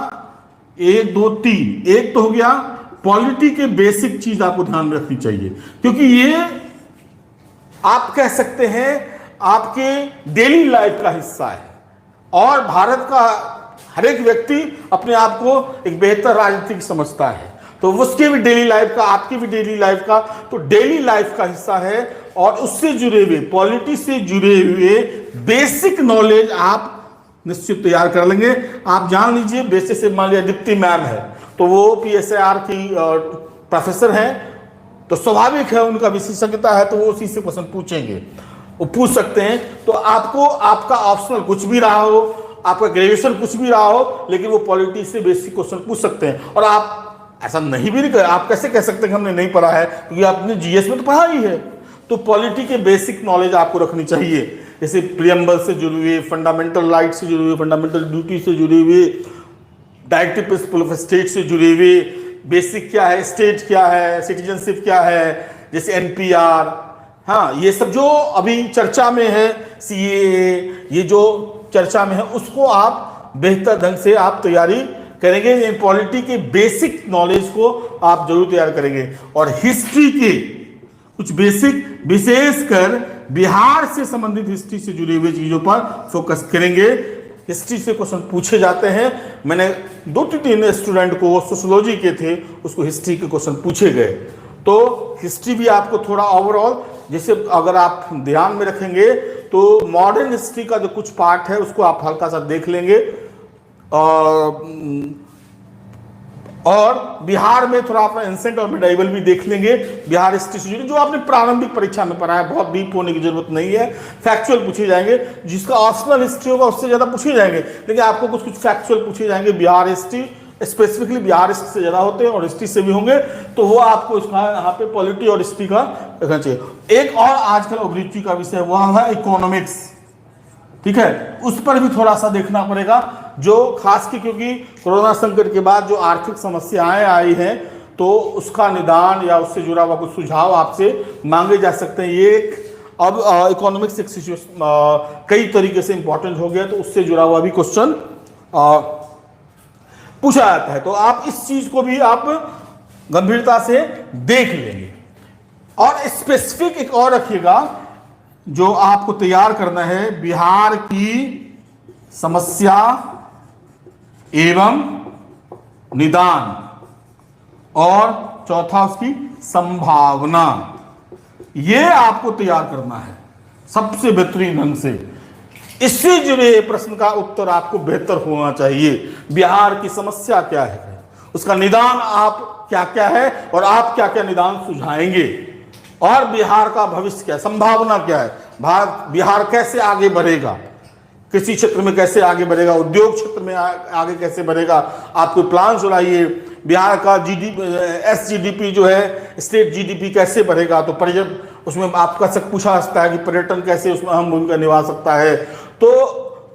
1 2 3। एक तो हो गया पॉलिटी के बेसिक चीज आपको ध्यान में रखनी चाहिए, क्योंकि ये आप कह सकते हैं आपके डेली लाइफ का हिस्सा है और भारत का हर एक व्यक्ति अपने आप को एक बेहतर राजनीतिक समझता है, तो उसके भी डेली लाइफ का, आपकी भी डेली लाइफ का, तो डेली लाइफ का हिस्सा है और उससे जुड़े हुए, पॉलिटी से जुड़े हुए बेसिक नॉलेज आप निश्चित तैयार कर लेंगे। आप जान लीजिए, बेसिक से मान लिया दीप्ति मैम है तो वो PSIR की प्रोफेसर हैं, तो स्वाभाविक है उनका विशेषज्ञता है, तो वो उसी से क्वेश्चन पूछेंगे, वो पूछ सकते हैं। तो आपको आपका ऑप्शनल कुछ भी रहा हो, आपका ग्रेजुएशन कुछ भी रहा हो, लेकिन वो पॉलिटी से बेसिक क्वेश्चन पूछ सकते हैं। और आप ऐसा नहीं भी नहीं कर, आप कैसे कह सकते हैं कि हमने नहीं पढ़ा है, क्योंकि आपने GS में तो पढ़ा ही है। तो पॉलिटी के बेसिक नॉलेज आपको रखनी चाहिए, जैसे प्रियम्बल से जुड़ी हुई, फंडामेंटल राइट से जुड़ी हुई, फंडामेंटल ड्यूटी से जुड़ी हुई, डायरेक्टिव प्रिंसिपल ऑफ स्टेट से जुड़ी हुई, बेसिक क्या है, स्टेट क्या है, सिटीजनशिप क्या है, जैसे NPR, हाँ ये सब जो अभी चर्चा में है, CAA, ये जो चर्चा में है, उसको आप बेहतर ढंग से आप तैयारी करेंगे। ये पॉलिटी के बेसिक नॉलेज को आप जरूर तैयार करेंगे। और हिस्ट्री के कुछ बेसिक, विशेषकर बिहार से संबंधित हिस्ट्री से जुड़ी हुई चीजों पर फोकस करेंगे। हिस्ट्री से क्वेश्चन पूछे जाते हैं, मैंने 2-3 स्टूडेंट को सोशियोलॉजी के थे, उसको हिस्ट्री के क्वेश्चन पूछे गए। तो हिस्ट्री भी आपको थोड़ा ओवरऑल, जैसे अगर आप ध्यान में रखेंगे तो मॉडर्न हिस्ट्री का जो कुछ पार्ट है उसको आप हल्का सा देख लेंगे, और बिहार में थोड़ा आप एंसेंट और मिडाइवल भी देख लेंगे। बिहार हिस्ट्री से जो आपने प्रारंभिक परीक्षा में पढ़ा है, बहुत डीप होने की जरूरत नहीं है, फैक्चुअल पूछे जाएंगे। जिसका ऑप्शनल हिस्ट्री होगा उससे ज्यादा पूछे जाएंगे, लेकिन आपको कुछ कुछ फैक्चुअल पूछे जाएंगे। Bihar history specifically Bihar history से ज्यादा होते हैं और हिस्ट्री से भी होंगे, तो वो आपको यहाँ पे पॉलिटी और हिस्ट्री का रखना चाहिए। एक और आजकल अभिरुचि का विषय वह है इकोनॉमिक्स, ठीक है, उस पर भी थोड़ा सा देखना पड़ेगा, जो खास की क्योंकि कोरोना संकट के बाद जो आर्थिक समस्याएं आई हैं, तो उसका निदान या उससे जुड़ा हुआ कुछ सुझाव आपसे मांगे जा सकते हैं। ये अब इकोनॉमिक्स एक सिचुएशन कई तरीके से इंपॉर्टेंट हो गया, तो उससे जुड़ा हुआ भी क्वेश्चन पूछा जाता है। तो आप इस चीज को भी आप गंभीरता से देख लेंगे। और स्पेसिफिक एक और रखिएगा जो आपको तैयार करना है, बिहार की समस्या एवं निदान, और चौथा उसकी संभावना, ये आपको तैयार करना है सबसे बेहतरीन ढंग से। इससे जुड़े प्रश्न का उत्तर आपको बेहतर होना चाहिए। बिहार की समस्या क्या है, उसका निदान आप क्या क्या है, और आप क्या क्या निदान सुझाएंगे, और बिहार का भविष्य क्या है, संभावना क्या है, बिहार कैसे आगे बढ़ेगा, कृषि क्षेत्र में कैसे आगे बढ़ेगा, उद्योग क्षेत्र में आगे कैसे बढ़ेगा, आप कोई प्लान चलाइए। बिहार का SGDP जो है, स्टेट GDP कैसे बढ़ेगा, तो उसमें आपका सब पूछा जा सकता है कि पर्यटन कैसे उसमें अहम भूमिका निभा सकता है। तो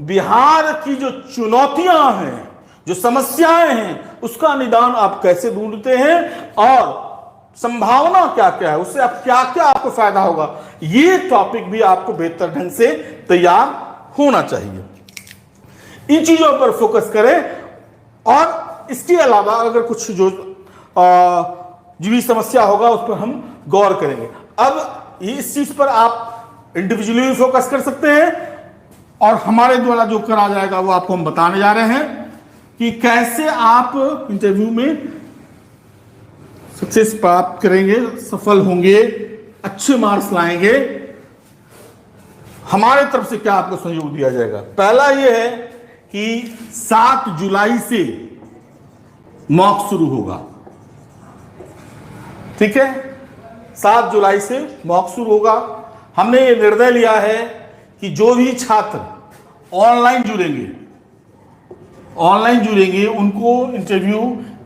बिहार की जो चुनौतियां हैं, जो समस्याएं हैं, उसका निदान आप कैसे ढूंढते हैं और संभावना क्या क्या है, उससे आप क्या क्या आपको फायदा होगा, ये टॉपिक भी आपको बेहतर ढंग से तैयार होना चाहिए। इन चीजों पर फोकस करें और इसके अलावा अगर कुछ जो भी समस्या होगा उस पर हम गौर करेंगे। अब इस चीज पर आप इंडिविजुअली भी फोकस कर सकते हैं और हमारे द्वारा जो करा जाएगा वो आपको हम बताने जा रहे हैं कि कैसे आप इंटरव्यू में सक्सेस प्राप्त करेंगे, सफल होंगे, अच्छे मार्क्स लाएंगे। हमारे तरफ से क्या आपको सहयोग दिया जाएगा। पहला यह है कि 7 जुलाई से मॉक शुरू होगा। ठीक है, 7 जुलाई से मॉक शुरू होगा। हमने ये निर्णय लिया है कि जो भी छात्र ऑनलाइन जुड़ेंगे उनको इंटरव्यू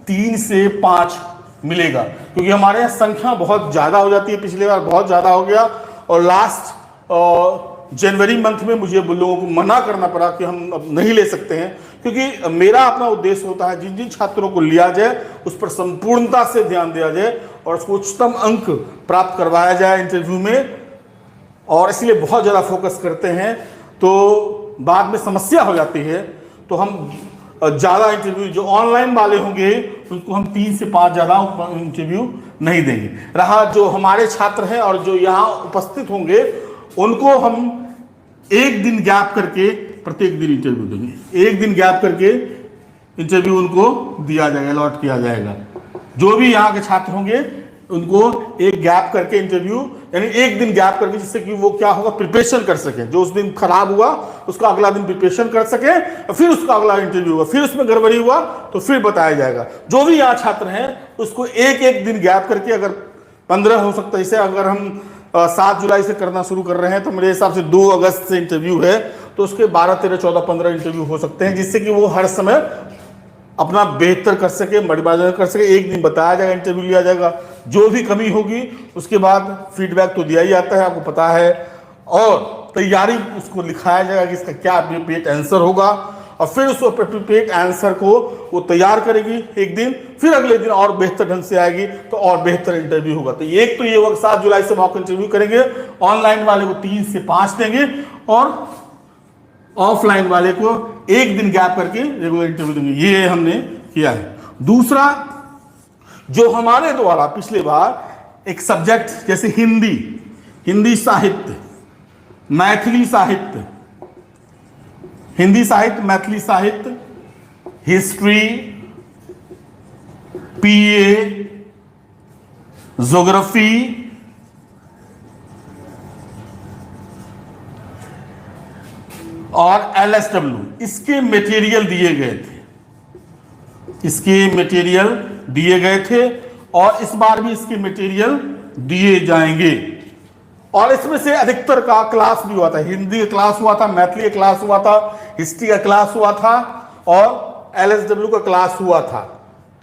3 से 5 मिलेगा, क्योंकि हमारे यहाँ संख्या बहुत ज़्यादा हो जाती है। पिछले बार बहुत ज़्यादा हो गया और लास्ट जनवरी मंथ में मुझे लोगों को मना करना पड़ा कि हम अब नहीं ले सकते हैं, क्योंकि मेरा अपना उद्देश्य होता है जिन जिन छात्रों को लिया जाए उस पर संपूर्णता से ध्यान दिया जाए और उसको उच्चतम अंक प्राप्त करवाया जाए इंटरव्यू में, और इसलिए बहुत ज़्यादा फोकस करते हैं। तो बाद में समस्या हो जाती है, तो हम ज़्यादा इंटरव्यू जो ऑनलाइन वाले होंगे उनको हम 3 से 5 ज़्यादा इंटरव्यू नहीं देंगे। रहा जो हमारे छात्र हैं और जो यहाँ उपस्थित होंगे उनको हम एक दिन गैप करके प्रत्येक दिन इंटरव्यू देंगे। एक दिन गैप करके इंटरव्यू उनको दिया जाएगा, अलॉट किया जाएगा। जो भी यहाँ के छात्र होंगे उनको एक गैप करके इंटरव्यू, यानी एक दिन गैप करके, जिससे कि वो क्या होगा, प्रिपरेशन कर सके। जो उस दिन खराब हुआ उसका अगला दिन प्रिपरेशन कर सके और फिर उसका अगला इंटरव्यू हुआ, फिर उसमें गड़बड़ी हुआ तो फिर बताया जाएगा। जो भी यहाँ छात्र हैं उसको एक एक दिन गैप करके, अगर 15 हो सकता है, इसे अगर हम 7 जुलाई से करना शुरू कर रहे हैं तो मेरे हिसाब से 2 अगस्त से इंटरव्यू है, तो उसके 12, 13, 14, 15 इंटरव्यू हो सकते हैं, जिससे कि वो हर समय अपना बेहतर कर सके, मर्यादा कर सके। एक दिन बताया जाएगा, इंटरव्यू लिया जाएगा, जो भी कमी होगी उसके बाद फीडबैक तो दिया ही जाता है, आपको पता है, और तैयारी उसको लिखाया जाएगा कि इसका क्या अप्रोप्रिएट आंसर होगा, और फिर उस अप्रोप्रिएट आंसर को वो तैयार करेगी एक दिन, फिर अगले दिन और बेहतर ढंग से आएगी तो और बेहतर इंटरव्यू होगा। तो एक तो ये वक्त 7 जुलाई से मॉक इंटरव्यू करेंगे, ऑनलाइन वाले को 3 से 5 देंगे और ऑफलाइन वाले को एक दिन गैप करके रेगुलर इंटरव्यू देंगे। ये हमने किया है। दूसरा, जो हमारे द्वारा पिछले बार एक सब्जेक्ट जैसे हिंदी साहित्य, मैथिली साहित्य, हिंदी साहित्य, मैथिली साहित्य, हिस्ट्री, पीए, ज्योग्राफी और एलएसडब्ल्यू, इसके मटेरियल दिए गए थे और इस बार भी इसके मटेरियल दिए जाएंगे। और इसमें से अधिकतर का क्लास भी हुआ था। हिंदी का क्लास हुआ था, मैथिली का क्लास हुआ था, हिस्ट्री का क्लास हुआ था और एलएसडब्ल्यू का क्लास हुआ था।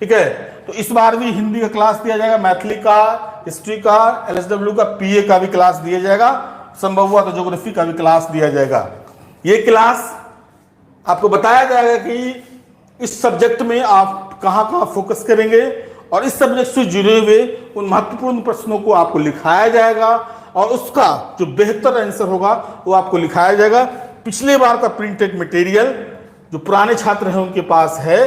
ठीक है, तो इस बार भी हिंदी का क्लास दिया जाएगा, मैथिली का, हिस्ट्री का, एलएसडब्ल्यू का, पीए का भी क्लास दिया जाएगा, संभव हुआ तो ज्योग्राफी का भी क्लास दिया जाएगा। ये क्लास आपको बताया जाएगा कि इस सब्जेक्ट में आप कहां कहां फोकस करेंगे और इस सब्जेक्ट से जुड़े हुए उन महत्वपूर्ण प्रश्नों को आपको लिखाया जाएगा और उसका जो बेहतर आंसर होगा वो आपको लिखाया जाएगा। पिछले बार का प्रिंटेड मटेरियल जो पुराने छात्र हैं उनके पास है,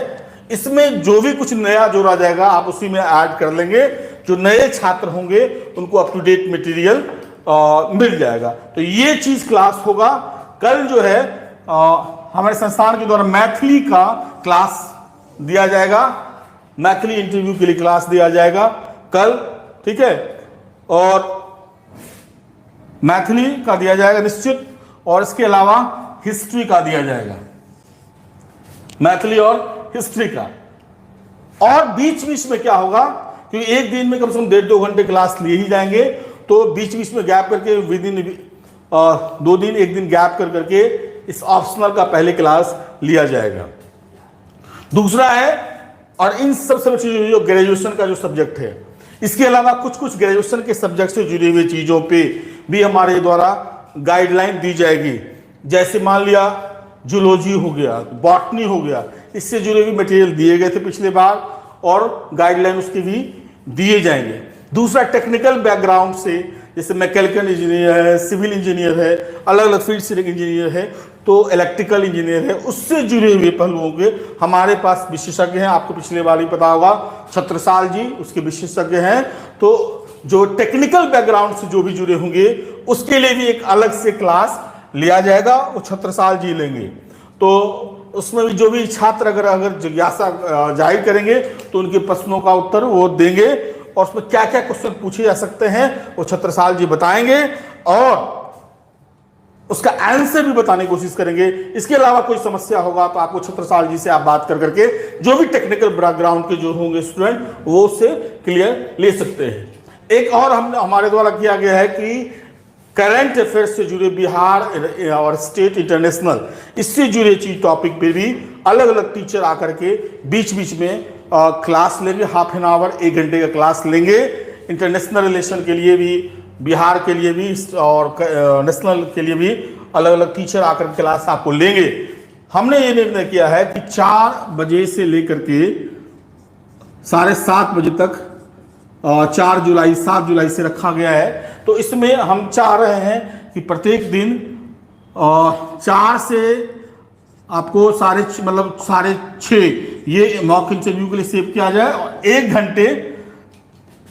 इसमें जो भी कुछ नया जोड़ा जाएगा आप उसी में ऐड कर लेंगे। जो नए छात्र होंगे उनको अप टू डेट मटेरियल मिल जाएगा। तो ये चीज क्लास होगा। कल जो है हमारे संस्थान के द्वारा मैथिली का क्लास दिया जाएगा, मैथिली इंटरव्यू के लिए क्लास दिया जाएगा कल। ठीक है, और मैथिली का दिया जाएगा निश्चित, और इसके अलावा हिस्ट्री का दिया जाएगा, मैथिली और हिस्ट्री का। और बीच बीच में क्या होगा, क्योंकि एक दिन में कम से कम 1.5-2 घंटे क्लास लिए ही जाएंगे, तो बीच बीच में गैप करके विद इन 2 दिन, एक दिन गैप कर करके इस ऑप्शनल का पहले क्लास लिया जाएगा। दूसरा है, और इन सब चीजों जो ग्रेजुएशन का जो सब्जेक्ट है, इसके अलावा कुछ कुछ ग्रेजुएशन के सब्जेक्ट से जुड़ी हुई चीज़ों पे भी हमारे द्वारा गाइडलाइन दी जाएगी। जैसे मान लिया जूलॉजी हो गया, बॉटनी हो गया, इससे जुड़े हुए मटेरियल दिए गए थे पिछले बार और गाइडलाइन उसके भी दिए जाएंगे। दूसरा टेक्निकल बैकग्राउंड से, जैसे मैकेनिकल इंजीनियर है, सिविल इंजीनियर है, अलग अलग फील्ड से इंजीनियर है, तो इलेक्ट्रिकल इंजीनियर है, उससे जुड़े हुए पहलुओं के हमारे पास विशेषज्ञ हैं। आपको पिछले बार ही पता होगा छत्रसाल जी उसके विशेषज्ञ हैं। तो जो टेक्निकल बैकग्राउंड से जो भी जुड़े होंगे उसके लिए भी एक अलग से क्लास लिया जाएगा, वो छत्रसाल जी लेंगे। तो उसमें भी जो भी छात्र अगर जिज्ञासा जाहिर करेंगे तो उनके प्रश्नों का उत्तर वो देंगे और उसमें क्या क्या क्वेश्चन पूछे जा सकते हैं वो छत्रसाल जी बताएंगे और उसका आंसर भी बताने की कोशिश करेंगे। इसके अलावा कोई समस्या होगा तो आपको छत्रसाल जी से आप बात कर करके जो भी टेक्निकल बैकग्राउंड के जो होंगे स्टूडेंट वो उससे क्लियर ले सकते हैं। एक और हमारे द्वारा किया गया है कि करंट अफेयर्स से जुड़े बिहार और स्टेट इंटरनेशनल इससे जुड़े चीज टॉपिक पे भी अलग अलग टीचर आकर के बीच बीच में क्लास लेंगे। हाफ एन आवर 1 घंटे का क्लास लेंगे। इंटरनेशनल रिलेशन के लिए भी, बिहार के लिए भी और नेशनल के लिए भी अलग अलग टीचर आकर क्लास आपको लेंगे। हमने ये निर्णय किया है कि 4 बजे से लेकर के 7:30 बजे तक 7 जुलाई से रखा गया है। तो इसमें हम चाह रहे हैं कि प्रत्येक दिन 4 से आपको 6:30 ये मॉक इंटरव्यू के लिए सेव किया जाए और 1 घंटे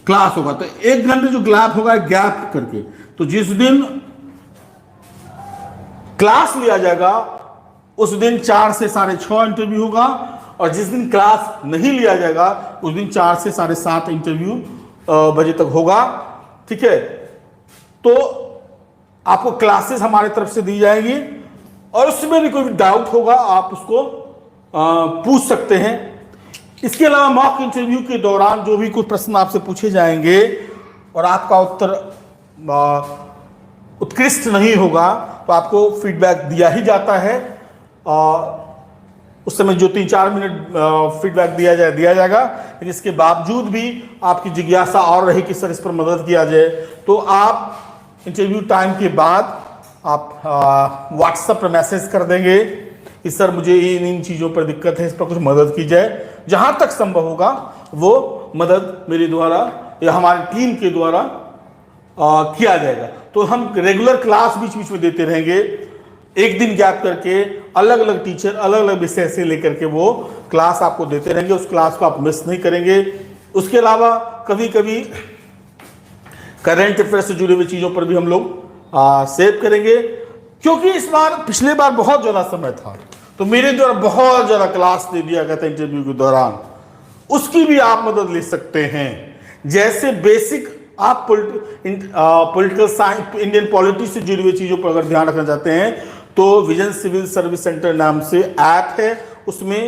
क्लास होगा। तो 1 घंटे जो गैप होगा गैप करके, तो जिस दिन क्लास लिया जाएगा उस दिन 4 से 6:30 इंटरव्यू होगा और जिस दिन क्लास नहीं लिया जाएगा उस दिन 4 से 7:30 इंटरव्यू बजे तक होगा। ठीक है, तो आपको क्लासेस हमारे तरफ से दी जाएंगी और उसमें भी कोई डाउट होगा आप उसको पूछ सकते हैं। इसके अलावा मॉक इंटरव्यू के दौरान जो भी कुछ प्रश्न आपसे पूछे जाएंगे और आपका उत्तर उत्कृष्ट नहीं होगा तो आपको फीडबैक दिया ही जाता है। उस समय जो 3-4 मिनट फीडबैक दिया जाएगा, लेकिन इसके बावजूद भी आपकी जिज्ञासा और रही कि सर इस पर मदद किया जाए तो आप इंटरव्यू टाइम के बाद आप व्हाट्सएप पर मैसेज कर देंगे कि सर मुझे इन चीज़ों पर दिक्कत है, इस पर कुछ मदद की जाए। जहाँ तक संभव होगा वो मदद मेरे द्वारा या हमारी टीम के द्वारा किया जाएगा। तो हम रेगुलर क्लास बीच बीच में देते रहेंगे। एक दिन गैप करके अलग अलग टीचर अलग अलग विषय से लेकर के वो क्लास आपको देते रहेंगे। उस क्लास को आप मिस नहीं करेंगे। उसके अलावा कभी कभी करंट अफेयर से जुड़ी हुई चीज़ों पर भी हम लोग सेव करेंगे, क्योंकि इस बार पिछले बार बहुत ज़्यादा समय था तो मेरे द्वारा बहुत ज़्यादा क्लास दे दिया गया था इंटरव्यू के दौरान। उसकी भी आप मदद ले सकते हैं। जैसे बेसिक आप पॉलिटिकल साइंस, इंडियन पॉलिटी से जुड़ी हुई चीज़ों पर अगर ध्यान रखना चाहते हैं तो विजन सिविल सर्विस सेंटर नाम से ऐप है, उसमें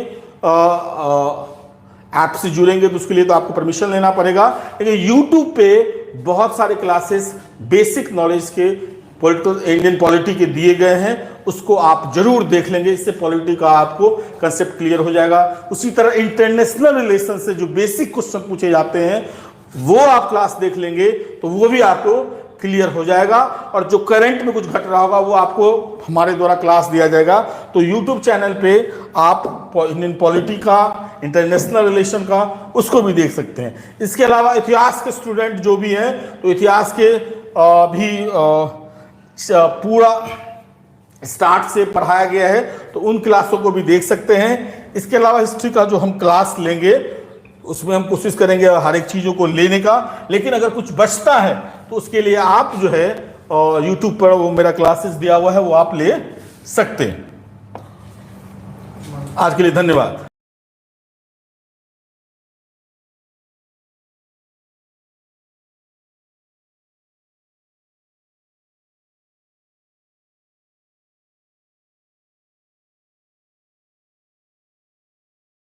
ऐप से जुड़ेंगे तो उसके लिए तो आपको परमिशन लेना पड़ेगा। लेकिन यूट्यूब पे बहुत सारे क्लासेस बेसिक नॉलेज के पॉलिटिकल इंडियन पॉलिटी के दिए गए हैं, उसको आप जरूर देख लेंगे। इससे पॉलिटी का आपको कंसेप्ट क्लियर हो जाएगा। उसी तरह इंटरनेशनल रिलेशन से जो बेसिक क्वेश्चन पूछे जाते हैं वो आप क्लास देख लेंगे तो वो भी आपको क्लियर हो जाएगा। और जो करंट में कुछ घट रहा होगा वो आपको हमारे द्वारा क्लास दिया जाएगा। तो यूट्यूब चैनल पे आप इंडियन पॉलिटी का, इंटरनेशनल रिलेशन का, उसको भी देख सकते हैं। इसके अलावा इतिहास के स्टूडेंट जो भी हैं तो इतिहास के भी पूरा स्टार्ट से पढ़ाया गया है तो उन क्लासों को भी देख सकते हैं। इसके अलावा हिस्ट्री का जो हम क्लास लेंगे उसमें हम कोशिश करेंगे हर एक चीज़ों को लेने का, लेकिन अगर कुछ बचता है तो उसके लिए आप जो है यूट्यूब पर वो मेरा क्लासेस दिया हुआ है वो आप ले सकते हैं। आज के लिए धन्यवाद।